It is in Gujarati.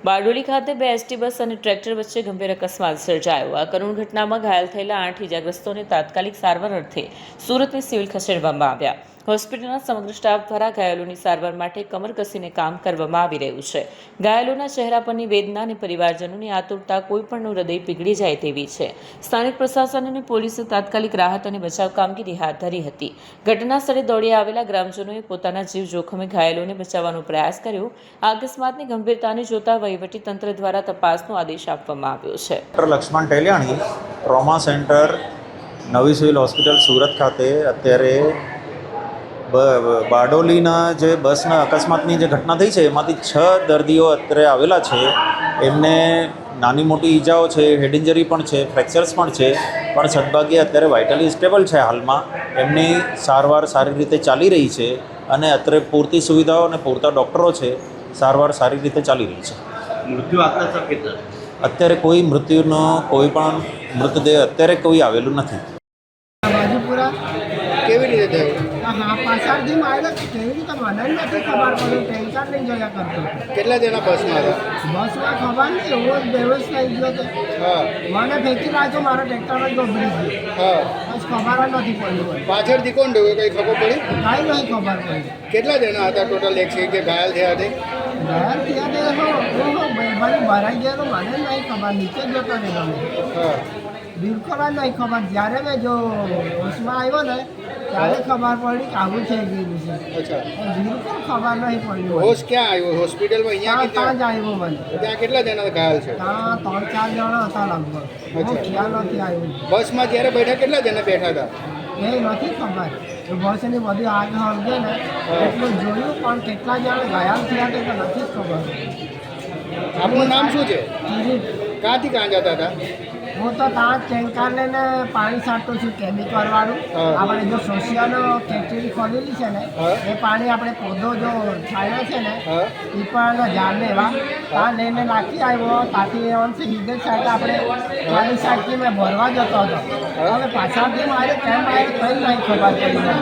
બારડોલી ખાતે બે એસટી બસ અને ટ્રેક્ટર વચ્ચે ગંભીર અકસ્માત સર્જાયો। આ કરુણ ઘટનામાં ઘાયલ થયેલા 8 ઇજાગ્રસ્તોને તાત્કાલિક સારવાર અર્થે સુરતની સિવિલ ખસેડવામાં આવ્યા। હોસ્પિટલના સમગ્ર સ્ટાફ દ્વારા ઘાયલોની સારવાર માટે કમર કસીને કામ કરવામાં આવી રહ્યું છે। ઘાયલોના ચહેરા પરની વેદના અને પરિવારજનોની આતુરતા કોઈપણનું હૃદય પીગળી જાય તેવી છે। સ્થાનિક પ્રશાસન અને પોલીસે તાત્કાલિક રાહત અને બચાવ કામગીરી હાથ ધરી હતી। ઘટના સ્થળે દોડી આવેલા ગ્રામજનોએ પોતાના જીવ જોખમે ઘાયલોને બચાવવાનો પ્રયાસ કર્યો। આ અકસ્માતની ગંભીરતાને જોતા વહીવટી તંત્ર દ્વારા તપાસનો આદેશ આપવામાં આવ્યો છે। ડૉક્ટર લક્ષ્મણ ટેલિયાણી ટ્રોમા સેન્ટર નવી સિવિલ હોસ્પિટલ સુરત ખાતે અત્યારે બારડોલીના જે બસના અકસ્માતની જે ઘટના થઈ છે એમાંથી 6 દર્દીઓ અત્યારે આવેલા છે। એમને નાની મોટી ઈજાઓ છે, હેડ ઇન્જરી પણ છે, ફ્રેક્ચર્સ પણ છે, પણ સદભાગ્યે અત્યારે વાઇટલી સ્ટેબલ છે। હાલમાં એમની સારવાર સારી રીતે ચાલી રહી છે અને અત્યારે પૂરતી સુવિધાઓ અને પૂરતા ડૉક્ટરો છે। સારવાર સારી રીતે ચાલી રહી છે। મૃત્યુ આંકડા સર કેટલા? અત્યારે કોઈ મૃત્યુનો કોઈ પણ મૃતદેહ અત્યારે કોઈ આવેલું નથી। કેવી રીતે થયું? હા, પાછળથી માર્યો કેવી રીતે મને નથી ખબર પડી। ટેન્શન નહીં જોયા કરતો। કેટલા જણા બસમાં હતા? બસમાં ખબર નહીં, એવો જ બેહોશ થઈ ગયો તો હા મને ફેંકી નાખ્યો, મારો ટ્રેક્ટર જ ગભરી ગયો। હા બસ ખબર જ નથી પડી મને, પાછળથી કોણ ડ્યું કંઈ ખબર પડી? કાંઈ નહીં ખબર પડી। કેટલા જણા હતા ટોટલ એક્સિડન્ટ કે ઘાયલ થયા તે? ઘર ત્યાં ભાઈ ભરાઈ ગયેલો મને નહીં ખબર, નીચે જતો રહ્યો મને હા બિલકુલ જ નહીં ખબર। જ્યારે મેં જો હોશમાં આવ્યો ને ત્યારે ખબર પડી કે આવું થઈ ગયેલું છે। અચ્છા, બિલકુલ ખબર નહીં પડી મને। હોશ ક્યાં આવ્યો? હોસ્પિટલમાં અહીંયા કે ત્યાં ત્યાં? જ આવ્યો મને। ત્યાં કેટલા જણા ઘાયલ છે? ત્યાં 3-4 જણા હતા લગભગ, બહુ ખ્યાલ નથી આવ્યો। બસમાં જ્યારે બેઠા કેટલા જણા બેઠા હતા? એ નથી ખબર, બસની બધી આગ હળગે ને એટલું જોયું, પણ કેટલા જણા ઘાયલ થયા તે તો નથી જ ખબર। આપનું નામ શું છે? કિરીટ, ક્યાંથી ક્યાં જતા હતા? હું તો ત્યાં ટેન્કર લઈને પાણી છાંટું છું, કેમિકલ વાળું। હા. આપણે જો સોશિયલ ફેક્ટરી ખોલેલી છે ને હા. એ પાણી આપણે પૌધો જો છાંયો છે ને હા એ પણ ઝાડને એવા ત્યાં લઈને નાખી આવ્યો। ત્યાંથી અંશ હિન્દુ સાઈડ આપણે પાણી સાઈડથી મેં ભરવા જતો હતો। હવે પાછળથી મારે કેમ આવ્યું કંઈ નહીં ખબર પડી મને।